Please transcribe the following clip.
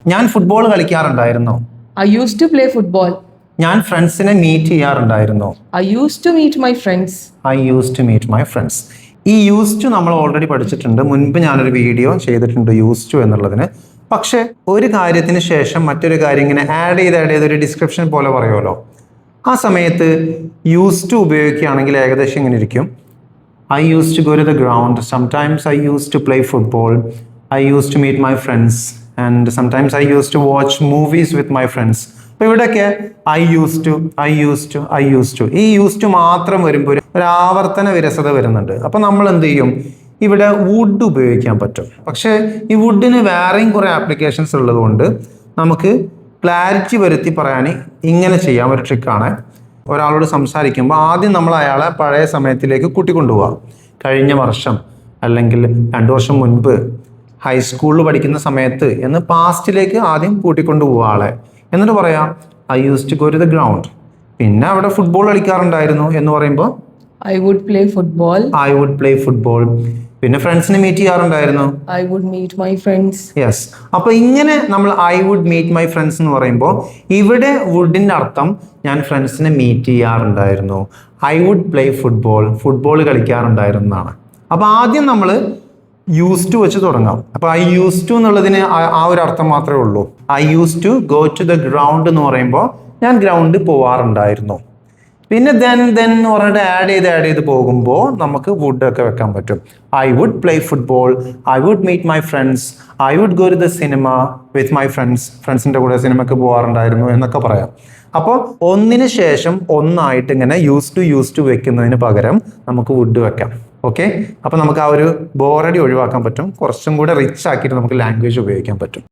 ഞാൻ football കളിക്കാറുണ്ടായിരുന്നു. I used to play football. ഞാൻ ഫ്രണ്ട്സിനെ മീറ്റ് ചെയ്യാറുണ്ടായിരുന്നു. I used to meet my friends. I use to meet my friends. ഈ use to നമ്മൾ already പഠിച്ചിട്ടുണ്ട്. മുൻപ് ഞാനൊരു വീഡിയോ ചെയ്തിട്ടുണ്ട് യൂസ് ടു എന്നുള്ളതിന്. പക്ഷെ ഒരു കാര്യത്തിന് ശേഷം മറ്റൊരു കാര്യം ഇങ്ങനെ ആഡ് ചെയ്ത് ഒരു ഡിസ്ക്രിപ്ഷൻ പോലെ പറയുമല്ലോ. ആ സമയത്ത് യൂസ് ടു ഉപയോഗിക്കുകയാണെങ്കിൽ ഏകദേശം ഇങ്ങനെ ഇരിക്കും. I used to go to the ground. Sometimes I used to play football. I used to meet my friends. And sometimes I used to watch movies with my friends. അപ്പോൾ ഇവിടെയൊക്കെ I used to ഈ use to മാത്രം വരുമ്പോൾ ഒരു ആവർത്തന വിരസത വരുന്നുണ്ട്. അപ്പോൾ നമ്മൾ എന്ത് ചെയ്യും? ഇവിടെ വുഡ് ഉപയോഗിക്കാൻ പറ്റും. പക്ഷേ ഈ വുഡിന് വേറെയും കുറേ ആപ്ലിക്കേഷൻസ് ഉള്ളതുകൊണ്ട് നമുക്ക് ക്ലാരിറ്റി വരുത്തി പറയാൻ ഇങ്ങനെ ചെയ്യാം. ഒരു ട്രിക്കാണ്. ഒരാളോട് സംസാരിക്കുമ്പോൾ ആദ്യം നമ്മൾ അയാളെ പഴയ സമയത്തിലേക്ക് കൂട്ടിക്കൊണ്ടുപോവുക. കഴിഞ്ഞ വർഷം അല്ലെങ്കിൽ 2 വർഷം മുൻപ് ഹൈസ്കൂളിൽ പഠിക്കുന്ന സമയത്ത് എന്ന് പാസ്റ്റിലേക്ക് ആദ്യം കൂട്ടിക്കൊണ്ടുപോവുക ആളെ. എന്നിട്ട് പറയാം I used to go to the ground. പിന്നെ അവിടെ ഫുട്ബോൾ കളിക്കാറുണ്ടായിരുന്നു എന്ന് പറയുമ്പോൾ I would play football. I would play football. പിന്നെ ഫ്രണ്ട്സിനെ മീറ്റ് ചെയ്യാറുണ്ടായിരുന്നു. I would meet my friends. Yes. അപ്പോൾ ഇങ്ങനെ നമ്മൾ I would meet my friends എന്ന് പറയുമ്പോൾ ഇവിടെ വുഡിൻ്റെ അർത്ഥം ഞാൻ ഫ്രണ്ട്സിനെ മീറ്റ് ചെയ്യാറുണ്ടായിരുന്നു. I would play football. Football കളിക്കാറുണ്ടായിരുന്നു എന്നാണ്. അപ്പോൾ ആദ്യം നമ്മൾ യൂസ് ടു വെച്ച് തുടങ്ങാം. അപ്പോൾ I used to എന്നുള്ളതിന് ആ ഒരു അർത്ഥം മാത്രമേ ഉള്ളൂ. I used to go to the ground എന്ന് പറയുമ്പോൾ ഞാൻ ഗ്രൗണ്ടിൽ പോവാറുണ്ടായിരുന്നു. പിന്നെ ദെൻ എന്ന് പറഞ്ഞിട്ട് ആഡ് ചെയ്ത് പോകുമ്പോൾ നമുക്ക് വുഡ് ഒക്കെ വെക്കാൻ പറ്റും. I would play football. I would meet my friends. I would go to the cinema with my friends. ഫ്രണ്ട്സിൻ്റെ കൂടെ സിനിമയ്ക്ക് പോകാറുണ്ടായിരുന്നു എന്നൊക്കെ പറയാം. അപ്പോൾ ഒന്നിന് ശേഷം ഒന്നായിട്ട് ഇങ്ങനെ യൂസ് ടു വെക്കുന്നതിന് പകരം നമുക്ക് വുഡ് വെക്കാം. ഓക്കെ. അപ്പോൾ നമുക്ക് ആ ഒരു ബോറടി ഒഴിവാക്കാൻ പറ്റും. കുറച്ചും കൂടെ റിച്ച് ആക്കിയിട്ട് നമുക്ക് ലാംഗ്വേജ് ഉപയോഗിക്കാൻ പറ്റും.